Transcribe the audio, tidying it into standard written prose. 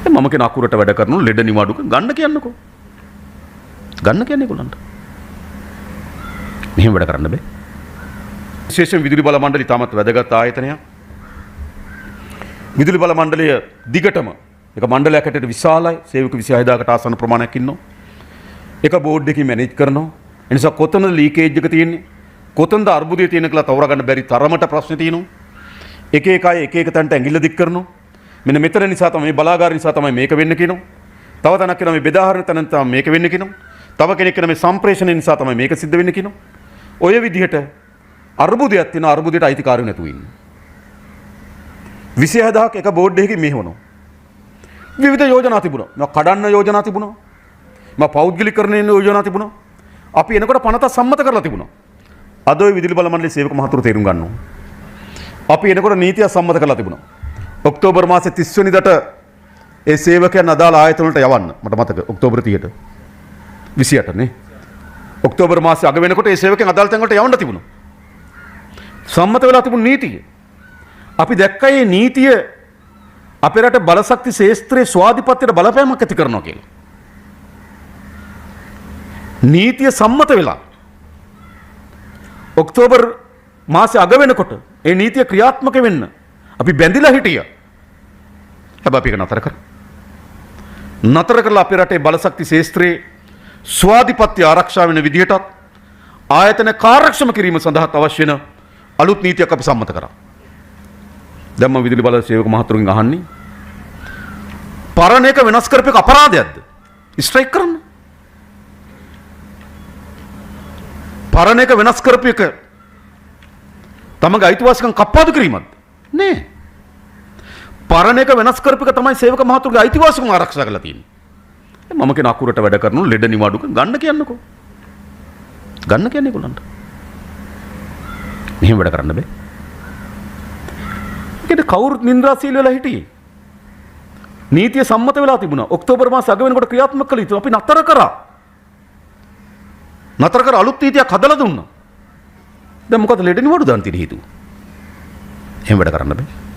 මම කියන අකුරට වැඩ කරනු ලෙඩ නිවාඩුක ගන්න කියන්නකෝ. ගන්න කියන්නේ ඒගොල්ලන්ට. මෙහෙම වැඩ කරන්න බෑ. විශේෂයෙන් විදුලි බල මණ්ඩලය තාමත් වැදගත් ආයතනයක්. විදුලි බල මණ්ඩලය දිගටම එක මණ්ඩලයක් හැටියට විශාලයි. සේවක 26000කට ආසන්න ප්‍රමාණයක් ඉන්නවා. එක බෝඩ් එකකින් මැනේජ් කරනවා. ඒ නිසා කොතනද ලීකේජ් එක තියෙන්නේ? කොතනද අර්බුදය තියෙන කියලා තවරා ගන්න බැරි තරමට ප්‍රශ්න තියෙනවා. එක එක අය එක එක තැනට ඇඟිල්ල දික් කරනවා. මෙන්න මෙතන නිසා තමයි මේ බලාගාර නිසා තමයි මේක වෙන්නේ කියනවා. තව තැනක් කියනවා මේ බෙදාහරින තැන තමයි මේක වෙන්නේ කියනවා. තව කෙනෙක් කියනවා මේ සම්ප්‍රේෂණය නිසා තමයි මේක සිද්ධ වෙන්නේ කියනවා. ඔය විදිහට අර්බුදයක් තියෙන අර්බුදයට අයිතිකාරයෝ නැතුව ඉන්නේ. 26000ක් එක බෝඩ් එකකින් මෙහෙවනවා. විවිධ යෝජනා තිබුණා. මම කඩන්න යෝජනා තිබුණා. මම පෞද්ගලිකකරණය යෝජනා තිබුණා. අපි එනකොට පනත සම්මත කරලා තිබුණා. අද ඔය විදුලි බල මණ්ඩලයේ සේවක මහතුරු තේරුම් ගන්නවා. අපි එනකොට නීතිය සම්මත කරලා තිබුණා. ඔක්තෝබර් මාසේ 30 වෙනිදාට ඒ සේවකයන් අදාළ ආයතන වලට යවන්න. මට මතක ඔක්තෝබර් 30ට 28 නේ. ඔක්තෝබර් මාසේ අග වෙනකොට ඒ සේවකයන් අදාළ තැන් වලට යවන්න තිබුණා. සම්මත වෙලා තිබුණු නීතිය. අපි දැක්කා මේ නීතිය අපේ රට බලශක්ති ශේෂ්ත්‍රයේ ස්වාධිපත්‍යයට බලපෑමක් ඇති කරනවා කියලා. නීතිය සම්මත වෙලා ඔක්තෝබර් මාසේ අග වෙනකොට ඒ නීතිය ක්‍රියාත්මක වෙන්න අපි බැඳිලා හිටියා. හැබැයි අපි ඒක නතර කරා. නතර කරලා අපේ රටේ බලශක්ති ශේෂ්ත්‍රයේ ස්වාධිපත්‍ය ආරක්ෂා වෙන විදිහටත් ආයතන කාර්යක්ෂම කිරීම සඳහා අවශ්‍ය වෙන අලුත් නීතියක් අපි සම්මත කරා. දැන් මම විදුලි බල සේවක මහතුරුන් අහන්නේ පරණ එක වෙනස් කරපේක අපරාධයක්ද? ස්ට්‍රයික් කරන්න. පරණ එක වෙනස් කරපේක තමගේ අයිතිවාසිකම් කප්පාදු කිරීමක්ද? නෑ. පරණ එක වෙනස් කරපේක තමයි සේවක මහතුරුගේ අයිතිවාසිකම් ආරක්ෂා කරලා තියෙන්නේ. මම කියන අකුරට වැඩ කරනු ලෙඩ නිවාඩුක ගන්න කියන්නකෝ. ගන්න කියන්නේ ඒගොල්ලන්ට. මෙහෙම වැඩ කරන්න බෑ. ඒකට කවුරුත් නින්දාශීලී වෙලා හිටියේ. නීතිය සම්මත වෙලා තිබුණා. ඔක්තෝබර් මාස අග වෙනකොට ක්‍රියාත්මක කළ යුතු අපි නතර කරා. නතර කර අලුත් නීතියක් හදලා දුන්නා. දැන් මොකද ලෙඩ නිවාඩු දාන්න තියෙන හේතුව? එහෙම වැඩ කරන්න බෑ.